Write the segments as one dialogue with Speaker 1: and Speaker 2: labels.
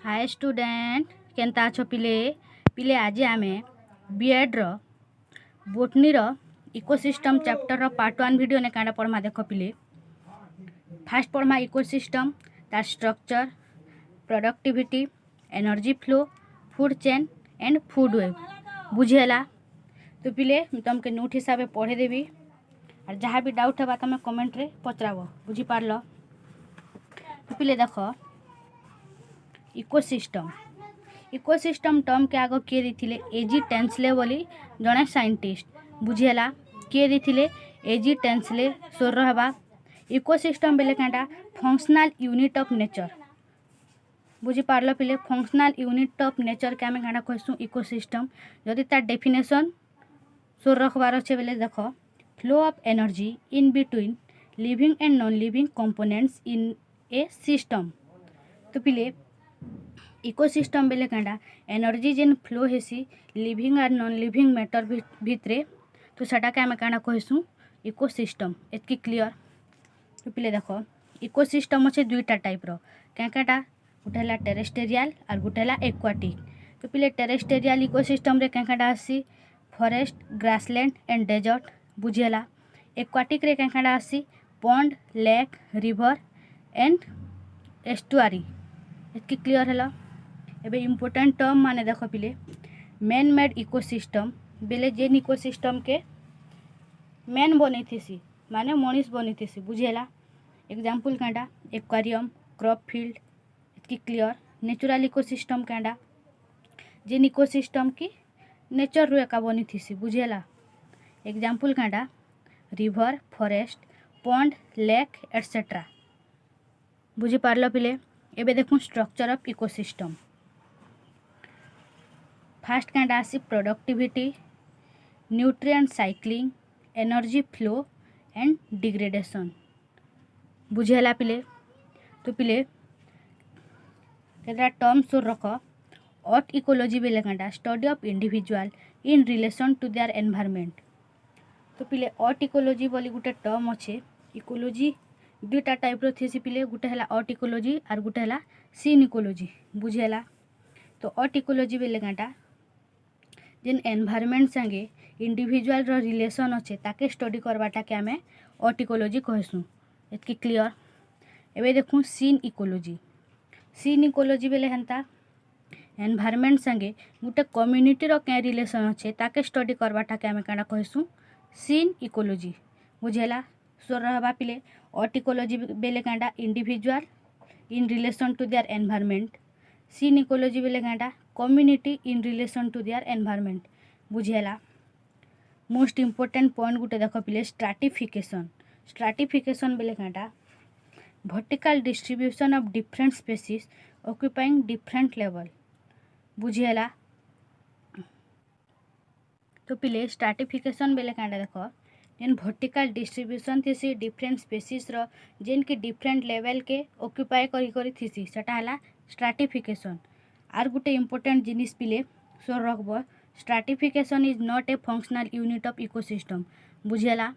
Speaker 1: Hi student केनता अच्छो पिले पिले आज आमे बीएड रो बोटनी रो इकोसिस्टम चैप्टर रो पार्ट 1 वीडियो ने कांडा पढ़मा देखो पिले। फास्ट पढ़मा इकोसिस्टम तार structure productivity energy flow food chain and food web बुझेला। तो पिले तुमके नोट हिसाब से पढ़े देवी और जहाँ भी डाउट है तुम कमेंट रे पचराब बुझी पारल। तो पिले देखो इकोसिस्टम इकोसिस्टम टर्म के आग किए देथिले एजी टेंसले बोली जड़े साइंटिस्ट बुझेला किए देथिले एजी टेंसले सोर रहबा। इकोसिस्टम बेले कांटा फंक्शनल यूनिट ऑफ नेचर बुझी पारल पिले। फंक्शनल यूनिट ऑफ नेचर के आम कांटा कहसु इकोसिस्टम। जदि तार डेफिनेशन सोर रखबार अच्छे बेले देख flow of energy in between living and non living components in A system. तो पिले इकोसिस्टम बेले कांडा एनर्जी जेन फ्लो हेसी लिविंग और नॉन लिविंग मैटर भितरे तो सेटा के आम कांडा कहसु इकोसिस्टम। एतकी क्लियर। तो पिले देखो इकोसिस्टम अच्छे दुईटा टाइप रो क्या गोटे है टेरेस्टेरियल और गोटे है एक्वाटिक। तो पिले टेरेस्टेरियल इकोसिस्टम रे क्या आसी फॉरेस्ट ग्रासलैंड एंड डेजर्ट बुझेला। एक्वाटिक रे क्या आसी pond lake river and estuary. एतकी क्लियर है। एबे इम्पोर्टेंट टर्म माने देखो पिले मैन मेड इकोसिस्टम बेले जेन इकोसिस्टम के मैन बनी थी माने मनीष बनी थी बुझेला। एग्जाम्पल कांडा एक्वारियम क्रॉप फील्ड। इतकी क्लियर। नेचुरल इकोसिस्टम कांडा जेन इकोसिस्टम की नेचर रू एका बनी थी बुझेला। एग्जाम्पल कांडा river forest pond lake etcetera बुझी पारल पिले। एबे देखूँ स्ट्रक्चर ऑफ इकोसिस्टम। फास्ट कांडा आसी productivity nutrient cycling energy flow and degradation बुझेला पिले। तो पिले केतरा टर्म सोर रख अर्थ इकोलॉजी बेले कांडा study of individual in relation to their environment. तो पिले अर्थ इकोलॉजी बोली गोटे टर्म अच्छे। इकोलॉजी दुईटा टाइप रो थी पिले गोटे है अर्थ इकोलॉजी और गोटे है सीन इकोलॉजी बुझेला। तो अर्थ इकोलॉजी बेले कांटा जेन एनवायरनमेंट संगे इंडिविजुअल रो रिलेशन अच्छे ताके स्टडी करवाटा के आमे अर्थ इकोलॉजी कहसु। एतकी क्लियर। एबे देखूँ सीन इकोलॉजी। सीन इकोलॉजी बेले हेंता एनवायरनमेंट संगे गोटे कम्युनिटी रो क्या रिलेशन अच्छे ताके स्टडी करवाटा के आमे कांडा कहसु सीन इकोलॉजी बुझेला। सोर रहबा पिले अर्थ इकोलॉजी बेले कांडा individual in relation to their environment. Synecology बेले कांडा community in relation to their environment बुझेला। मोस्ट इम्पोर्टेंट पॉइंट गोटे देख पिले स्ट्राटिफिकेशन। स्ट्राटिफिकेशन बेले कांडा vertical distribution of different species occupying different level बुझेला। तो पिले स्ट्राटिफिकेशन बेले कांडा देख जेन वर्टिकल डिस्ट्रीब्यूशन थी डिफरेंट स्पेसीज रो जेन की डिफरेंट लेवल के ऑक्युपाई करी थी सेटा है स्ट्राटिफिकेशन। आर गोटे इम्पोर्टेंट जिनिस पिले सोर रखब stratification is not a functional unit of ecosystem बुझेला।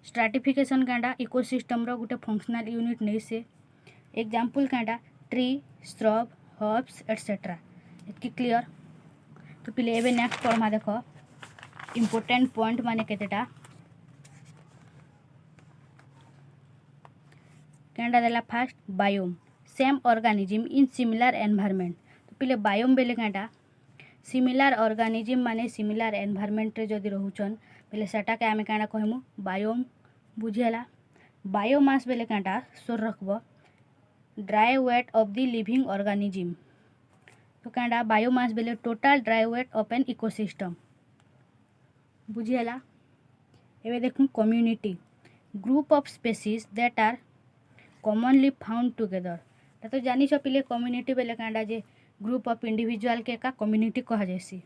Speaker 1: स्ट्राटिफिकेशन कांडा इकोसिस्टम रो गोटे फंक्शनल यूनिट नहीं से। एग्जाम्पल कांडा ट्री श्रब हर्ब्स एटसेट्रा। इतकी क्लियर। तो पिले एबे नेक्स्ट पढ़मा देख इम्पोर्टेंट पॉइंट माने केतेटा कैंडा देला first biome same organism in similar environment. तो पिले बायोम बेले कांडा सिमिलर ऑर्गेनिज्म माने सिमिलर एनवायरनमेंट रे जदि रहउचन बेले सेटा के आमे कांडा कहमु बायोम बुझेला। बायोमास बेले कांडा सोर रखब dry weight of the living organism. तो कांडा बायोमास बेले total dry weight of an ecosystem बुझेला। एबे देखूँ community group of species that are commonly found together. तो जानी पिले कम्युनिटी बेले कांडा जे ग्रुप ऑफ इंडिविजुअल के का कम्युनिटी कह जासी।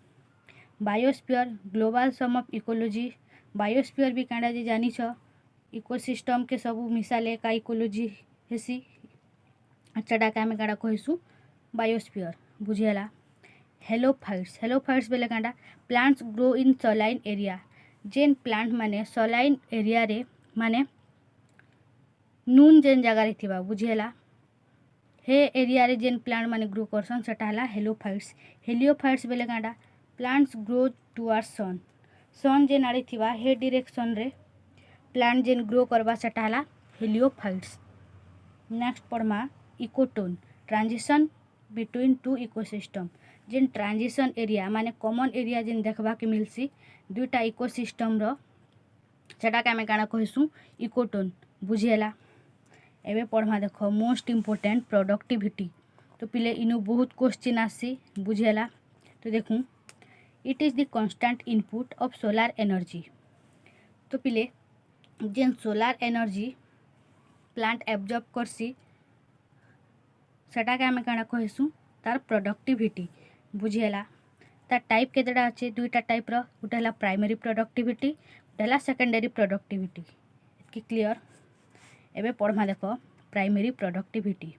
Speaker 1: Biosphere global sum of ecology. Biosphere भी कांडा जे जानी इकोसिस्टम के सबू मिसाले का इकोलॉजी हेसी। अच्छा के आमे कांडा कहसु बायोस्फीयर बुझेला। हेलोफाइट्स बेले कांडा plants grow in saline area जेन प्लांट माने सलाइन एरिया रे माने नून जेन जगार बुझेला। हे एरिया रे जेन प्लांट माने ग्रो करसन सेटा हला हेलियोफाइट्स। हेलियोफाइट्स बेले कांडा plants grow towards sun. Sun जेन आड़े थिबा हे डायरेक्शन रे प्लांट जेन ग्रो करबा सेटा हला हेलियोफाइट्स। नेक्स्ट पढ़मा ecotone transition between two ecosystem. जेन ट्रांजिशन एरिया माने कॉमन एरिया जेन देखबा के मिलसी दुईटा इकोसिस्टम रो सेटा के आमे काना कहसु इकोटोन। बुझिएला। एबे पढ़मा देख मोस्ट इम्पोर्टेंट प्रोडक्टिविटी। तो पिले इनु बहुत क्वेश्चन आसी बुझिएला। तो देखूँ it is the constant input of solar energy. तो पिले जेन सोलार एनर्जी प्लांट एब्जॉर्ब करसी सेटा के आमे काना कहसु तार प्रोडक्टिविटी। बुझिएला। तार टाइप केतेटा अच्छे दुईटा टाइप रो गोटे हला प्राइमरी प्रोडक्टिविटी गोटे हला सेकेंडरी प्रोडक्टिविटी। इतकी क्लियर। एबे पढ़मा देख primary productivity.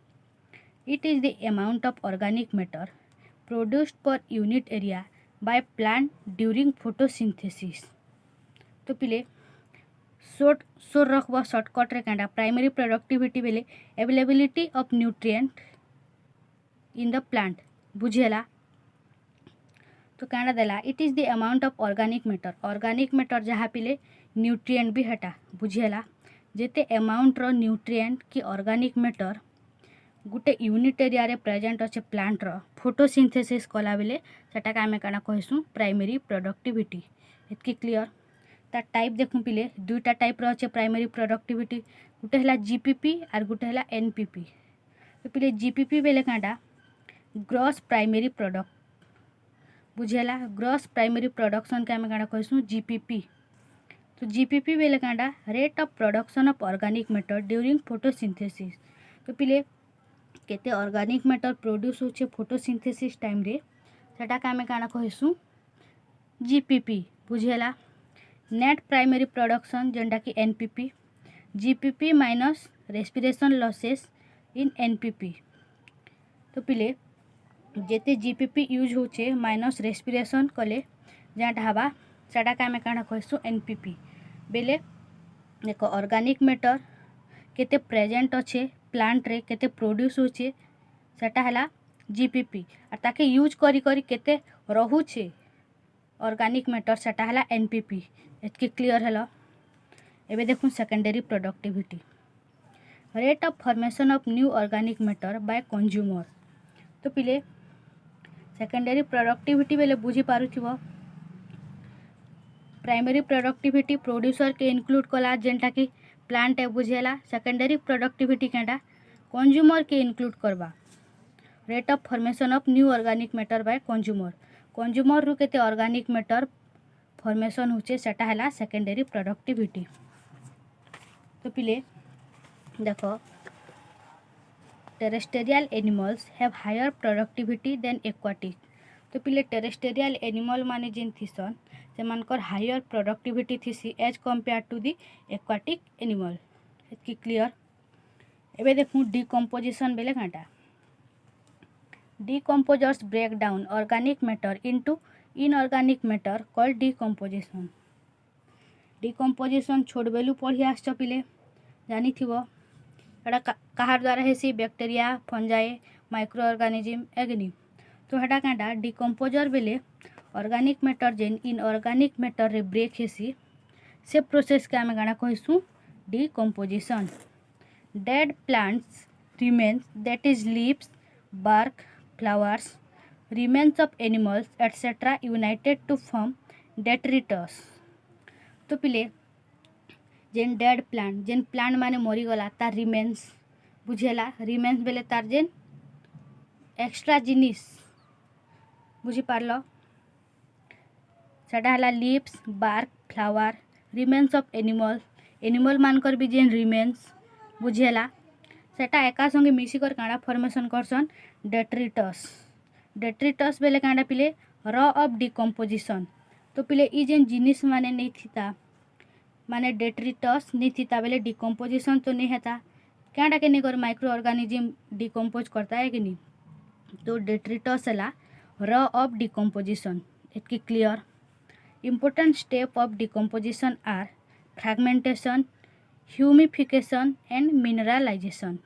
Speaker 1: It is the amount of organic matter produced per unit area by plant during photosynthesis. तो पिले शोर रखब शॉर्टकट रे कांडा प्राइमरी प्रोडक्टिविटी बेले availability of nutrient in the plant. बुझिएला। तो कांडा देला it is the amount of organic matter जहाँ पिले न्यूट्रिएंट भी हटा। बुझिएला। जेते अमाउंट रो न्यूट्रिएंट की ऑर्गेनिक मैटर गुटे यूनिट एरिया रे प्रेजेंट अच्छे प्लांट रो फोटोसिंथेसिस कला बेले सेटा का आमे काना कहसु प्राइमरी प्रोडक्टिविटी। इतकी क्लियर। तार टाइप देखूँ पिले दुईटा टाइप रो अच्छे प्राइमरी प्रोडक्टिविटी गुटे हला जीपीपी और गुटे हला एनपीपी। तो पिले जीपीपी बेले कांडा ग्रॉस प्राइमरी प्रोडक्ट। बुझेला। ग्रॉस प्राइमरी प्रोडक्शन के आमे कांडा कहसु जीपीपी। तो जीपीपी बेले Kanda rate of production of organic matter during photosynthesis. तो पिले केते ऑर्गेनिक मैटर प्रोड्यूस होचे फोटोसिंथेसिस टाइम रे सेटा का आमे काना कहसु जीपीपी। बुझेला। नेट प्राइमरी प्रोडक्शन जेंटा कि NPP. GPP minus respiration losses in NPP. तो पिले जेते जीपीपी यूज होचे माइनस रेस्पिरेशन कले जहाँ हवा सेटा का आमे काना कहसु एनपीपी। बेले देखो ऑर्गेनिक मैटर केते प्रेजेंट अच्छे प्लांट रे केते प्रोड्यूस होचे सेटा हला जीपीपी और ताके यूज करी करी केते रहुचे ऑर्गेनिक मैटर सेटा हला एनपीपी। इतकी क्लियर हला। एबे देखूँ secondary productivity. Rate of formation of new organic matter by consumer. तो पिले सेकेंडरी प्रोडक्टिविटी बेले बुझी पारुथिबो प्राइमरी प्रोडक्टिविटी प्रोड्यूसर के इंक्लूड कला जेनटा कि प्लांट है। बुझेला। सेकेंडरी प्रोडक्टिविटी केटा कंज्यूमर के इंक्लूड करबा। Rate of formation of new organic matter by consumer रु केते ऑर्गेनिक मैटर फॉर्मेशन होचे सेटा हला सेकेंडरी प्रोडक्टिविटी। तो पिले देखो terrestrial animals have higher productivity than aquatic. तो पिले टेरेस्टेरियल एनिमल माने जेन थिसन सेमानकर हायर प्रोडक्टिविटी थिसी as compare to the aquatic animal. इतकी क्लियर। एबे देखूँ डिकम्पोजिशन बेले कांटा decomposers break down organic matter into inorganic matter called decomposition. Decomposition छोड़ बेलू पढ़ी आसछ पिले जानी थिबो एटा कहार द्वारा हेसी बैक्टीरिया फंजाई माइक्रो ऑर्गेनिज्म एग्नी। तो हेटा कांटा डिकम्पोजर बेले ऑर्गेनिक मैटर जेन इनऑर्गेनिक मैटर रे ब्रेक हेसी से प्रोसेस के आमे गाना कहसु decomposition. Dead plants remains that is leaves bark flowers remains of animals etc united to form detritus। तो पिले जेन डेड प्लांट जेन प्लांट माने मरीगला तार रिमेन्स। बुझेला। रिमेन्स बेले तार जेन एक्स्ट्रा जिनिस बुझी पारल सेटा हला leaves bark flower remains of animal मानकर भी जेन रिमेन्स। बुझेला। सेटा एका संगे मिसिकर कांडा फॉर्मेशन करसन डेट्रिटस बेले कांडा पिले रॉ ऑफ डिकम्पोजिशन। तो पिले ई जेन जिनिस माने नहीं थिता माने डेट्रिटस नहीं थिता बेले डिकम्पोजिशन तो नहीं हेता कांडा के नहीं कर माइक्रो ऑर्गेनिज्म डिकम्पोज करता है कि नहीं। तो डेट्रिटस हला रॉ ऑफ डिकम्पोजिशन। इतकी clear. Important step of decomposition are fragmentation humification and mineralization.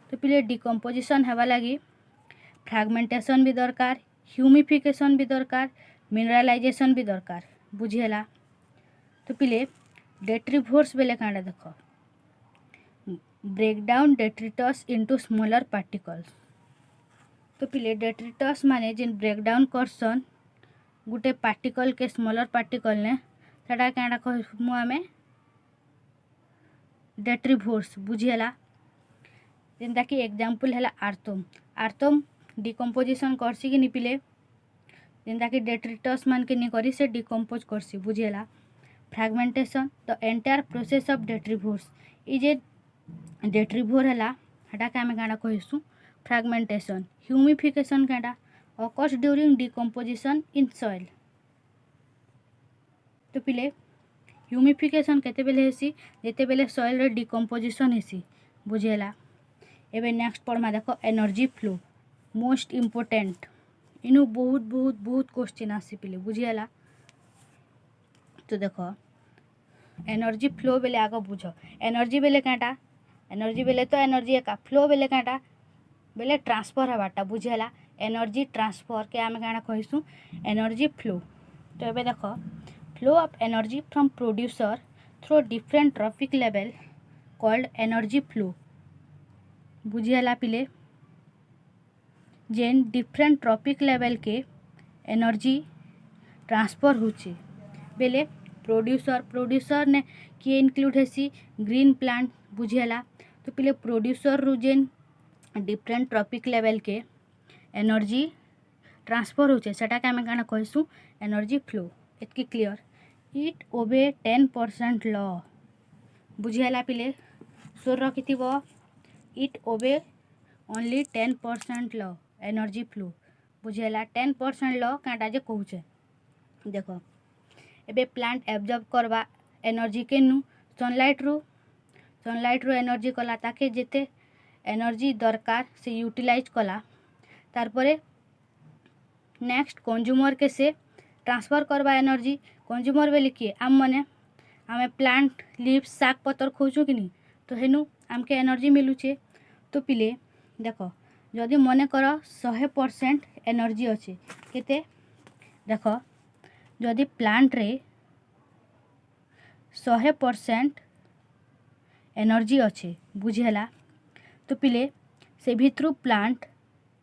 Speaker 1: तो पिले डिकम्पोजिशन हेबा लगी फ्रैगमेंटेशन भी दरकार, ह्यूमिफिकेशन भी दरकार, मिनरलाइजेशन भी दरकार। बुझीगला। तो पिले डेट्रिभोर्स बेले कांडा देख break down detritus into smaller particles. तो पिले डेट्रिटस माने जिन ब्रेक डाउन करसन गुटे पार्टिकल के स्मॉलर पार्टिकल ने सेटा कांडा कहमु आमे डेट्रिभोर्स। बुझीगला। जेनता कि एग्जांपल है आर्थोम। आर्थोम डिकम्पोजिशन करसी कि नि पिले जेनता कि डेट्रिटस मान के नि करी से डिकम्पोज करसी। बुझीगला। Fragmentation the entire process of detritivores. ई जे डेट्रिभोर है हटा के आमे कांडा कहिसु फ्रैगमेंटेशन। ह्यूमिफिकेशन कांडा occurs during decomposition in soil. तो पिले ह्यूमिफिकेशन केते बेले हेसी जेते बेले सॉइल रे डिकम्पोजिशन हेसी। बुझीगला। एबे नेक्स्ट पढ़मा देखो एनर्जी फ्लो मोस्ट इम्पोर्टेंट। इनु बहुत बहुत बहुत क्वेश्चन आसी पिले। बुझीगला। तो देखो एनर्जी फ्लो बेले आग बुझ एनर्जी बेले कांटा एनर्जी बेले तो एनर्जी एका फ्लो बेले कांटा बेले ट्रांसफर हवाटा। बुझीगला। एनर्जी ट्रांसफर के आमे कांडा कहिसु एनर्जी फ्लो। तो एबे देखो flow of energy from producer through different trophic level called energy flow. बुझीगला पिले जेन डिफरेंट ट्रॉपिक लेवल के एनर्जी ट्रांसफर होचे बेले प्रोड्यूसर ने किए इंक्लूड हेसी ग्रीन प्लांट। बुझीगला। तो पिले प्रोड्यूसर रु जेन डिफरेंट ट्रॉपिक लेवल के एनर्जी ट्रांसफर होचे सेटा के आमे काना कहिसु एनर्जी फ्लो। एतकी क्लियर। It obey 10% law. बुझीगला पिले सोर रखिथिबो it obey only 10% law energy flow. बुझीगला। 10% लॉ कांटा जे कहूचे देखो एबे प्लांट एब्जॉर्ब करवा एनर्जी के नु सनलाइट रू एनर्जी कला ताके जेते एनर्जी दरकार से यूटिलाइज कला तारपरे नेक्स्ट कंज्यूमर के से ट्रांसफर करवा एनर्जी। कंज्यूमर बेले किए आम मने आमे प्लांट लीव्स साग पतर खोजु कि नहीं तो हेनु आमके एनर्जी मिलुचे। तो पिले देखो जदि मने कर 100% एनर्जी अच्छे केते देखो जदि प्लांट रे 100% एनर्जी अच्छे। बुझीगला। तो पिले से भितरु प्लांट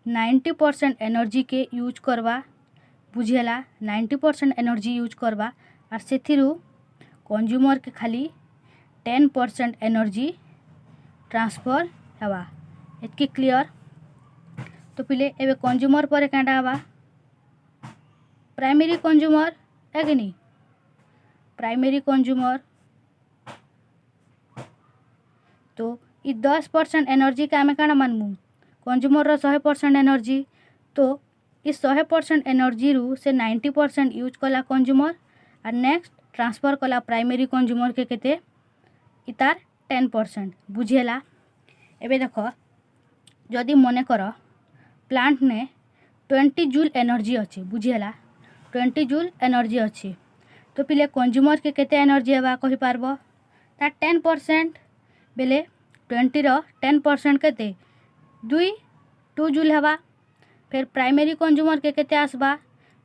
Speaker 1: 90% एनर्जी के यूज करवा। बुझीगला। 90% एनर्जी यूज करवा और से कंज्यूमर के खाली 10% एनर्जी ट्रांसफर हवा। एतकी क्लियर। तो पिले एबे कंज्यूमर पर कांडा हवा प्राइमरी कंज्यूमर है कि नहीं प्राइमरी कंज्यूमर। तो ये 10% एनर्जी के आमे काना मानमु कंज्यूमर रो 100% एनर्जी। तो इस 100% एनर्जी रु से 90% यूज कला कंज्यूमर और नेक्स्ट ट्रांसफर कला प्राइमरी कंज्यूमर के केते इतार 10%। बुझीगला। एबे देखो जदि मने कर प्लांट ने 20 जूल एनर्जी अच्छे। बुझीगला। 20 जूल एनर्जी अच्छे तो पिले कंज्यूमर के केते एनर्जी हवा कहि पारबो ता 10% बेले 20 रो 10% केते 2 जूल हवा। फिर प्राइमरी कंज्यूमर के केते आसबा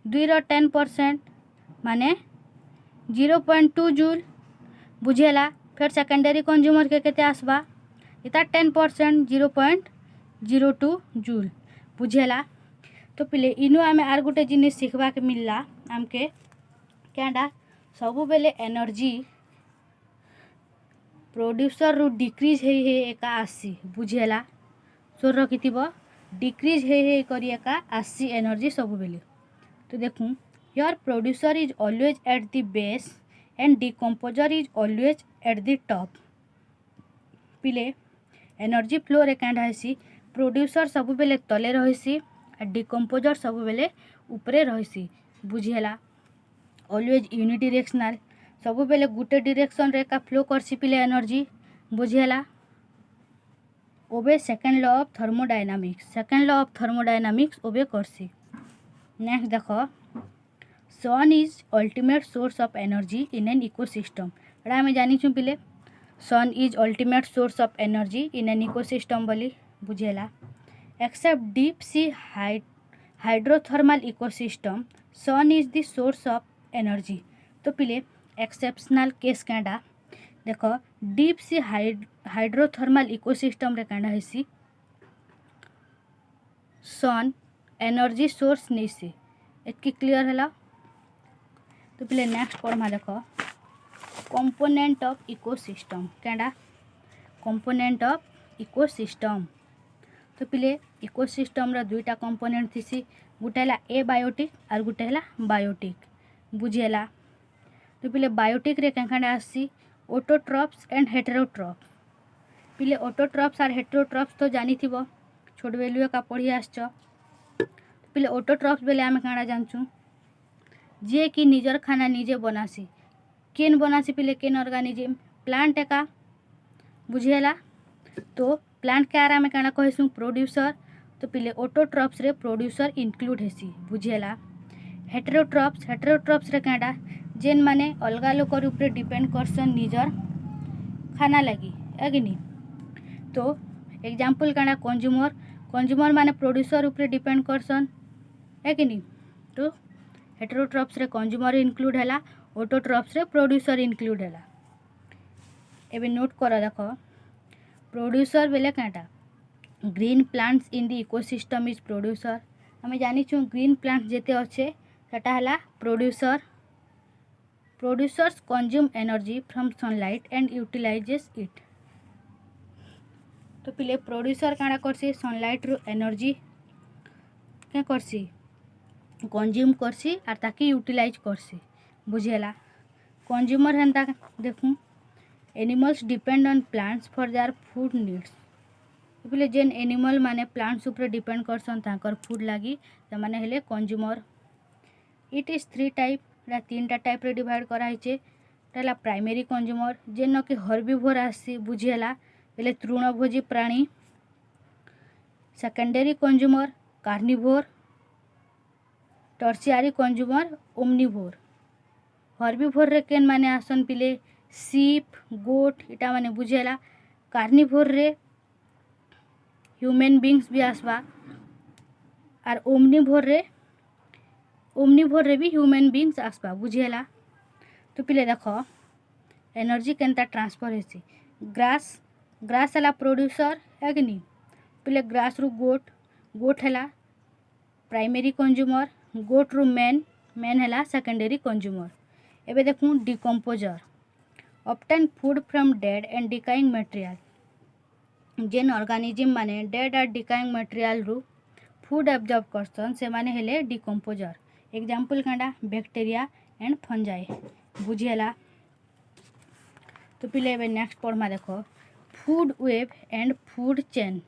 Speaker 1: 2 रो 10% माने 0.2 जूल। बुझीगला। फिर सेकेंडरी कंज्यूमर के केते आसबा इता 10% 0.02 जूल। बुझीगला। तो पिले इनु आमे आर गुटे जिनिस सिखबा के मिलला आमके क्याडा सबु बेले एनर्जी प्रोड्यूसर रु डिक्रीज हे एका आसी। बुझीगला। सोर रखिथिबो डिक्रीज हे करी एका आसी एनर्जी सबु बेले। तो देखूं your producer is always at the base and decomposer is always at the top. पिले एनर्जी फ्लो रे कांडा हेसी प्रोड्यूसर सबु बेले तले रहिसी और डिकम्पोजर सबु बेले ऊपरे रहिसी। बुझीगला। ऑलवेज यूनिडायरेक्शनल सबु बेले गुटे डायरेक्शन रे का फ्लो करसी पिले एनर्जी। बुझीगला। ओबे सेकंड लॉ ऑफ थर्मोडायनामिक्स ओबे करसी। नेक्स्ट देखो sun is ultimate source of energy in an ecosystem. एटा हमें जानी छु पिले sun is ultimate source of energy in an ecosystem बोली। बुझेला except deep sea hydrothermal ecosystem sun is the source of energy. तो पिले एक्सेप्शनल केस कैंडा देख डीप सी हाइड्रोथर्मल इकोसिस्टम रे कैंडा हेसी सन एनर्जी सोर्स नहीं से एतकी क्लियर है। तो पिले नेक्स्ट पढ़मा देख कंपोनेंट ऑफ इकोसिस्टम कैंडा कंपोनेंट ऑफ इकोसिस्टम। तो पिले इकोसिस्टम रा दुईटा कंपोनेंट थीसी गोटे है एबायोटिक और गोटे है बायोटिक बुझेला। तो पिले बायोटिक रे कैंडा आसी ऑटोट्रॉप्स एंड हेटेरोट्रॉप्स। पिले ऑटोट्रॉप्स और हेटेरोट्रॉप्स तो जानी थी छोट बेलुए का पढ़ी आसच। पिले ऑटोट्रॉप्स बेले आम क्या जानचु जे कि निजर खाना निजे बनासी केन बनासी पिले केन ऑर्गेनिज्म प्लांट एका बुझेला। तो प्लांट के आराम क्या कहसु प्रोड्यूसर। तो पिले ऑटोट्रॉप्स रे प्रोड्यूसर इंक्लूड हेसी बुझेला। हेटेरोट्रॉप्स रे क्या जेन माने अलगा लोक ऊपर डिपेंड करसन निजर खाना लगी है कि नहीं। तो एग्जाम्पल क्या कंज्यूमर माने प्रोड्यूसर ऊपर डिपेंड करसन है कि नहीं। तो हेटेरोट्रॉप्स रे कंज्यूमर इंक्लूड है ऑटोट्रॉप्स रे प्रोड्यूसर इंक्लूड है। एबे नोट कर देख प्रोड्यूसर बेले क्या green plants in the ecosystem is producer. आम जानी ग्रीन प्लांट्स जेते अच्छे सेटा है producer. Producers consume energy from sunlight and utilises it. तो पिले प्रोड्यूसर क्या करसी सनलाइट रु एनर्जी क्या करसी कंज्यूम करसी और ताकि यूटिलाइज करसी बुझेला। कंज्यूमर हेन्ता देखूँ animals depend on plants for their food needs. पिले जेन एनिमल माने प्लांट्स ऊपर डिपेंड करसन ताकर फूड लगी से माने हेले कंज्यूमर। इट इज 3 टाइप तीनटा टाइप रे डिवाइड कराइछे। ताला प्राइमरी कंज्यूमर जेन कि हर्बिवोर आसी बुझेला बेले तृणभोजी प्राणी। Secondary consumer carnivore. Tertiary consumer omnivore. Herbivore रे केन माने आसन पिले सीप गोट इटा माने बुझेला। कार्निवोर रे ह्यूमन बींग्स भी आसबा और ओमनिवोर रे भी ह्यूमन बींग्स आसबा बुझेला। तो पिले देख एनर्जी केनता ट्रांसफर हेसी ग्रास है प्रोड्यूसर है कि नहीं। पिले ग्रास रु गोट है प्राइमरी कंज्यूमर गोट रु मेन है सेकेंडरी कंज्यूमर। एबे देखूँ decomposer obtain food from dead and decaying material. जेन ऑर्गेनिज्म माने डेड और डिकाइंग मटेरियल रु फूड एब्जॉर्ब करसन से माने हेले डिकम्पोजर। एग्जाम्पल क्या बैक्टीरिया एंड फंजाई बुझेला। तो पिले एबे नेक्स्ट पढ़मा देखो food web and food chain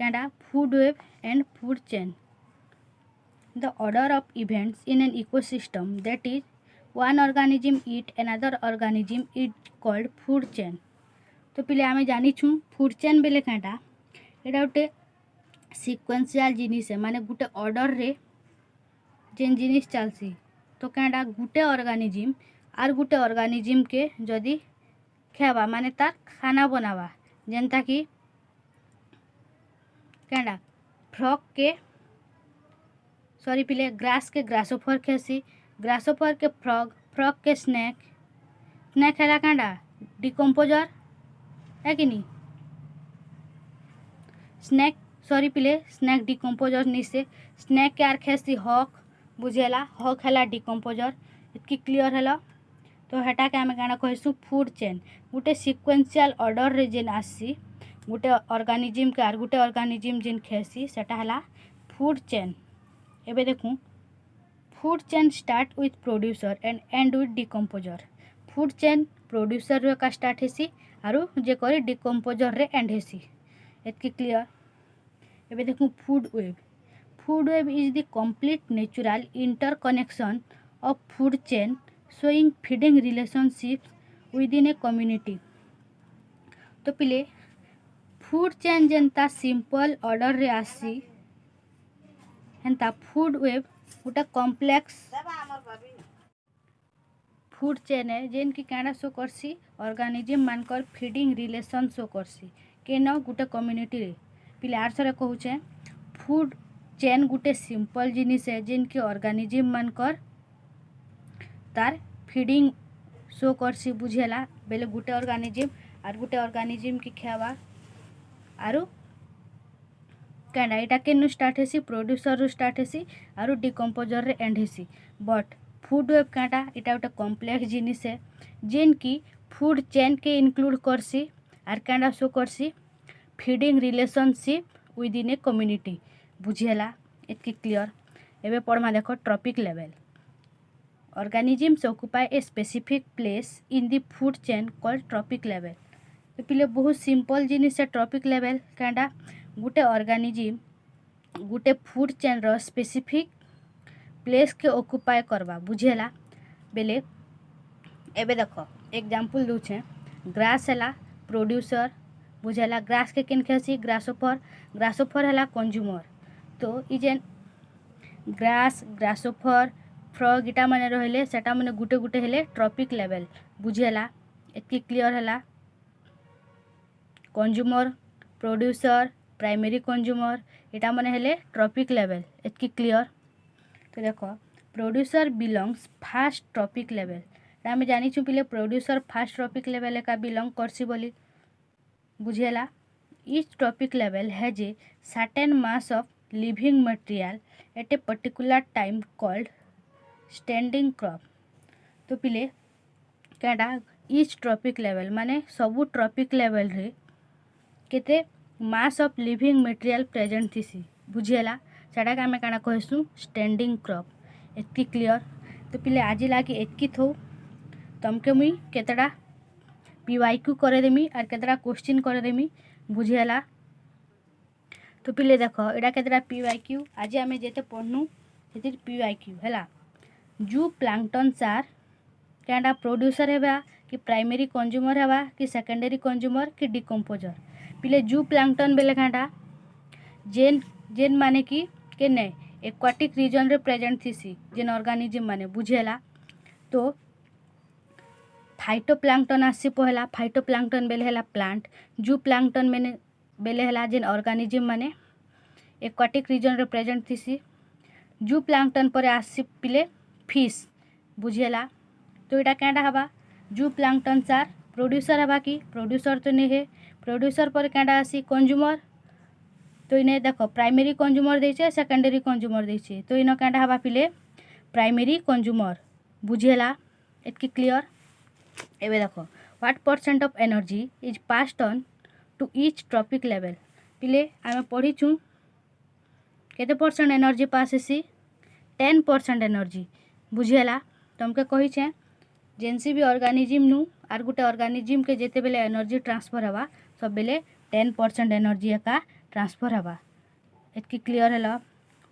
Speaker 1: क्या food web and food chain the order of events in an ecosystem that is one organism eat another organism it called food chain. तो पिले आमे जानी छू फूड चेन बेले क्या एटा गोटे सिक्वेंशियल जिनिस है माने गोटे ऑर्डर रे जेन जिनिस चलसी। तो क्या गोटे ऑर्गेनिज्म आर गोटे ऑर्गेनिज्म के जदि खावा माने तार खाना बनावा जेनता कि क्या फ्रॉग के सॉरी पिले ग्रास के ग्रासोफर खेसी ग्रासोफर के फ्रॉग के स्नैक है क्या डिकम्पोजर है कि नहीं। स्नैक सॉरी पिले स्नैक डिकम्पोजर नहीं से स्नैक के आर खेसी हॉक बुझेला हॉक है डिकम्पोजर इतकी क्लियर है। तो हेटा के आम क्या कहसु फूड चेन गोटे सिक्वेंशियल ऑर्डर रे जेन आसी गोटे ऑर्गेनिज्म के आर गोटे ऑर्गेनिज्म जेन खेसी सेटा है फूड चेन। एबे देखूँ food chain start with producer and and with decomposer. Food chain producer रे का स्टार्ट हेसी आरु जे करी डिकम्पोजर रे एंड हेसी एतकी क्लियर। एबे देखूँ food web is the complete natural interconnection of food chain showing feeding relationships with in a community. तो पिले food chain जेनता simple order रे आसी हेन्ता फूड वेब गोटे कॉम्प्लेक्स फूड चेन है जेन की क्या शो करसी ऑर्गेनिज्म मानकर फीडिंग रिलेशन शो करसी केन गोटे कम्युनिटी रे पिले आर थरे कहूचे फूड चेन गुटे सिंपल जिनिस है जेन कि ऑर्गेनिज्म मानकर तार फीडिंग शो करसी बुझेला बेले गुटे ऑर्गेनिज्म आर गुटे ऑर्गेनिज्म की खावा आरु कैंडा एटा केनु स्टार्ट हेसी प्रोड्यूसर रु स्टार्ट हेसी आरु डिकम्पोजर रे एंड हेसी बट फूड वेब कैंडा एटा गोटे कॉम्प्लेक्स जिनिस है जेन की फूड चेन के इंक्लूड करसी आर कैंडा शो करसी feeding relationship with in a community बुझेला इतकी क्लियर। एबे पढ़मा देखो trophic level organisms occupy a specific place in the food chain called trophic level। तो पिले बहुत सिंपल जिनिस है ट्रॉपिक लेवल कैंडा गुटे ऑर्गेनिज्म गुटे फूड चेन रो स्पेसिफिक प्लेस के ऑक्युपाई करवा बुझेला बेले एबे देखो एग्जांपल दूछे ग्रास हैला प्रोड्यूसर बुझेला ग्रास के केन खेसी ग्रासोफर हैला कंज्यूमर तो ई जेन ग्रास ग्रासोफर फ्रॉग इटा माने रहले सेटा माने गुटे गुटे हेले ट्रॉपिक लेवल बुझेला एतकी क्लियर हैला कंज्यूमर प्रोड्यूसर प्राइमरी कंज्यूमर इटा माने हेले ट्रॉपिक लेवल एतकी क्लियर। तो देखो producer belongs fast trophic level आम जानी पिले प्रोड्यूसर फास्ट ट्रॉपिक लेवल का बिलोंग करसी बोली बुझेला each trophic level has a certain mass of living material at a particular time called standing crop. तो पिले कैंडा ईच ट्रॉपिक लेवल माने सबू ट्रॉपिक लेवल रे केते mass of living material present thesis बुझेला सेटा के आमे काना कहसु स्टैंडिंग क्रॉप एतकी क्लियर। तो पिले आज लागी एतकी थो तमके मुई केतडा पीवाईक्यू करे देमी और केतडा क्वेश्चन करे देमी बुझेला। तो पिले देखो एडा केतडा पीवाईक्यू आज आमे जेते पढनु सेति पीवाईक्यू हैला जू प्लांक्टन्स आर कैंडा प्रोड्यूसर हेबा कि प्राइमरी कंज्यूमर हेबा कि सेकेंडरी कंज्यूमर कि डिकम्पोजर पिले जू प्लांक्टन बेले कैंडा जेन जेन माने कि केने एक्वाटिक रीजन रे प्रेजेंट थीसी जेन ऑर्गेनिज्म माने बुझेला। तो फाइटोप्लांक्टन आसी पहला फाइटोप्लांक्टन बेले हैला प्लांट जू प्लांक्टन मैंने बेले हैला जेन ऑर्गेनिज्म माने एक्वाटिक रीजन रे प्रेजेंट थीसी जू प्लांक्टन पर आसी पिले फिश बुझेला। तो इटा कैंडा हबा जू प्लांक्टन सार प्रोड्यूसर हबा कि प्रोड्यूसर तो नहीं है प्रोड्यूसर पर कैंडा आसी कंज्यूमर तो इन्हें देखो प्राइमरी कंज्यूमर देछे सेकेंडरी कंज्यूमर देछे तो इनो कैंडा हबा पिले प्राइमरी कंज्यूमर बुझेला इतकी क्लियर। एबे देखो what percent of energy is passed on to each trophic level पिले आमे पढ़ीचु केते परसेंट एनर्जी पास हेसी 10% एनर्जी बुझेला। तुमके कही छे जेनसी भी ऑर्गेनिज्म नु आर गुटे ऑर्गेनिज्म के जेते बेले एनर्जी ट्रांसफर हवा सब बेले 10% एनर्जी का ट्रांसफर हवा एतकी क्लियर हैला।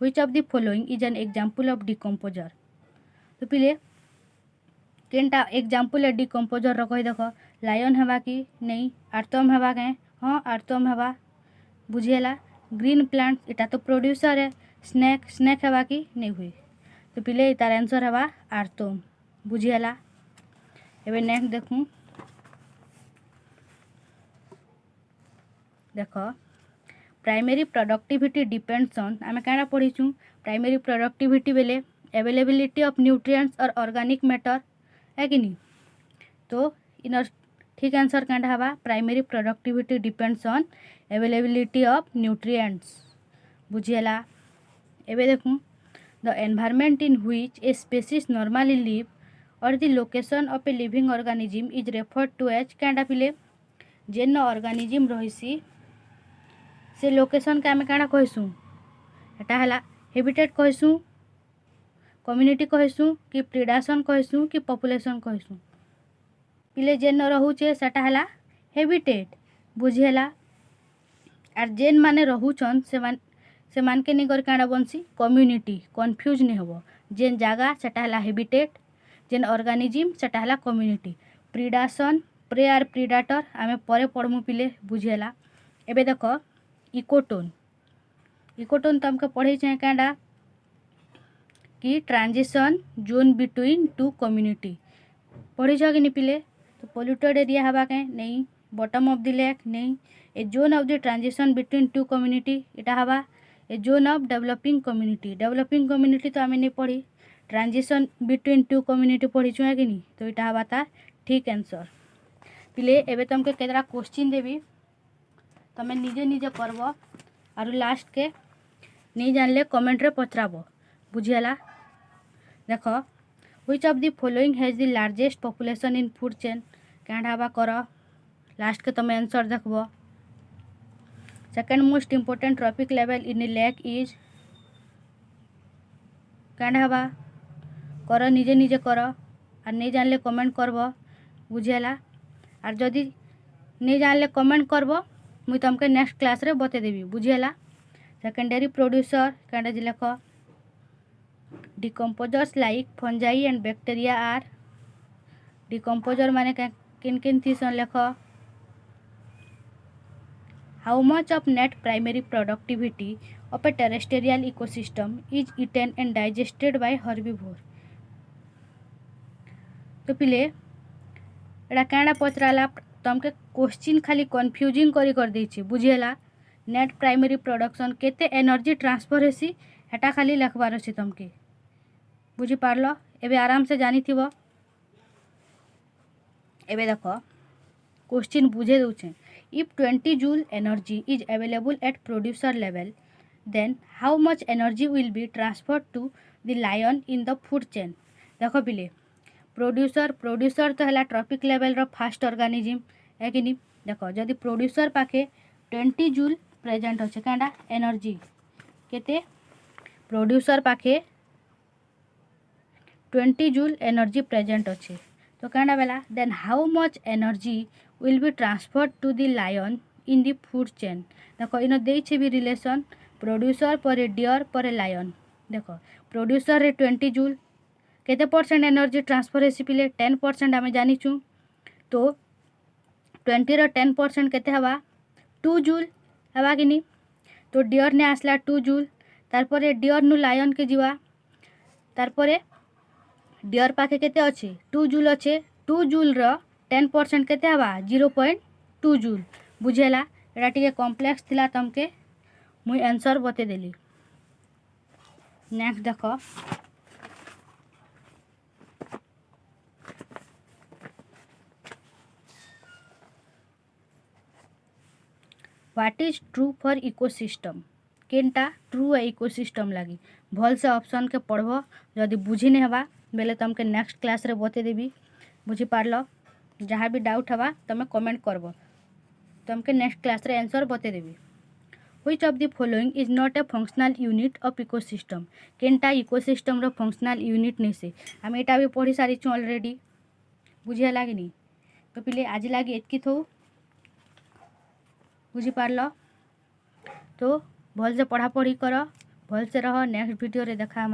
Speaker 1: Which of the following is an example of decomposer तो पिले केनटा एग्जांपल है डिकम्पोजर रो कहि देखो लायन हेबा कि नहीं आर्थम हेबा के हाँ आर्थम हेबा बुझेला। ग्रीन प्लांट इटा तो प्रोड्यूसर है स्नेक स्नेक हेबा कि नहीं हुई तो पिले तार आंसर हेबा आर्थम बुझेला। एबे नेक्स्ट देखूं देखो प्राइमरी प्रोडक्टिविटी डिपेंड्स ऑन आमे काना पढ़ीचु प्राइमरी प्रोडक्टिविटी बेले अवेलेबिलिटी ऑफ न्यूट्रिएंट्स और ऑर्गेनिक मैटर है कि नहीं। तो इनर ठीक आंसर कैंडा हवा primary productivity depends on availability of nutrients बुझेला। एबे देखूं the environment in which a species normally live और the location of a living organism is referred to as कैंडा पिले जेन ऑर्गेनिज्म रहिसी से लोकेशन के आमे काना कहसु एटा हला हैबिटेट कहसु कम्युनिटी कहसु कि प्रिडासन कहसु कि पॉपुलेशन कहसु पिले जेन रहुचे सेटा हला हैबिटेट बुझेला। आर जेन माने रहुचन से मान के निगर काना बनसी कम्युनिटी कंफ्यूज नहीं होबो जेन जागा सेटा हला हैबिटेट जेन ऑर्गेनिज्म सेटा हला कम्युनिटी प्रिडासन प्रे आर प्रिडाटर आमे परे पढ़मु पिले बुझेला। एबे देखो इकोटोन इकोटोन तुमके पढ़े छे कांडा कि transition zone between two community पढ़ी छ कि नहीं पिले तो पोल्यूटेड एरिया हवा के नहीं बॉटम ऑफ द लेक नहीं a zone of the transition between two community इटा हवा a zone of developing community तो आम नहीं पढ़ी ट्रांजिशन बिटवीन टू कम्युनिटी पढ़ीचु है कि नहीं तो इटा हवा तार ठीक आंसर। पिले एबे तुमके केतरा क्वेश्चन देवी तमें निजे निजे करब और लास्ट के नहीं जानले कमेंट रे पचराब बुझीगला। देख which of the following has the largest population in food chain क्या हवा कर लास्ट के तुम आंसर देखब। Second most important trophic level in lake is क्या हवा कर निजे निजे कर और नहीं जानले कमेंट करब बुझीगला। और जदि नहीं जानले कमेंट करब मुई तुमके नेक्स्ट क्लास रे बतेदेवी बुझीगला। सेकेंडरी प्रोड्यूसर क्या लिख decomposers like fungi and bacteria are decomposer माने किन किन थीसन लेख। How much of net primary productivity of a terrestrial ecosystem is eaten and digested by herbivore. तो पिले एटा क्या पचराला तुमके क्वेश्चन खाली कन्फ्यूजिंग कर देछि बुझीगला। नेट प्राइमरी प्रोडक्शन केते एनर्जी ट्रांसफर हेसी हेटा खाली लिखबार अछि तुमके बुझी पारल। एबे आराम से जानी थिबो। एबे देखो क्वेश्चन बुझे दउछे if 20 joule energy is available at producer level then how much energy will be transfer to the lion in the food chain. देखो पिले प्रोड्यूसर तो है ट्रॉपिक लेवल रो फास्ट ऑर्गेनिज्म है कि नहीं। देखो जदि प्रोड्यूसर पाखे 20 जूल प्रेजेंट अच्छे क्या एनर्जी केते प्रोड्यूसर पाखे 20 जूल एनर्जी प्रेजेंट अच्छे तो क्या बेला then how much energy will be transfer to the lion in the food chain. देखो इन देछे भी रिलेशन प्रोड्यूसर पर डियर पर लायन। देखो प्रोड्यूसर रे 20 जूल केते परसेंट एनर्जी ट्रांसफर हेसी पिले 10% आम जानीचु तो 20 रो 10% केते हवा 2 जूल हवा कि नहीं। तो डियर ने आसला 2 जूल तारपरे डियर नु लायन के जीवा तारपरे डियर पाखे केते अच्छे 2 जूल अच्छे 2 जूल रो 10% केते हवा 0.2 जूल बुझेला। एटा टिके कॉम्प्लेक्स थिला तुमके मुई आंसर बते देली। नेक्स्ट देखो what is true for ecosystem केनटा ट्रू है इकोसिस्टम लगी भल से ऑप्शन के पढ़ब जदि बुझी नहीं हवा बेले तुमके नेक्स्ट क्लास रे बतेदेवी बुझी पारल। जहाँ भी डाउट हवा तुम कमेंट करब तुमके नेक्स्ट क्लास रे आंसर बतेदेवी। Which of the following is not a functional unit of ecosystem केनटा इकोसिस्टम रो फंक्शनल यूनिट नहीं से आम एटा भी पढ़ी सारी ऑलरेडी बुझीगला कि नहीं। तो पिले आज लगी एतकी थो बुझी पारल तो भल से पढ़ापढ़ी कर भल से रह नेक्स्ट वीडियो रे देखा।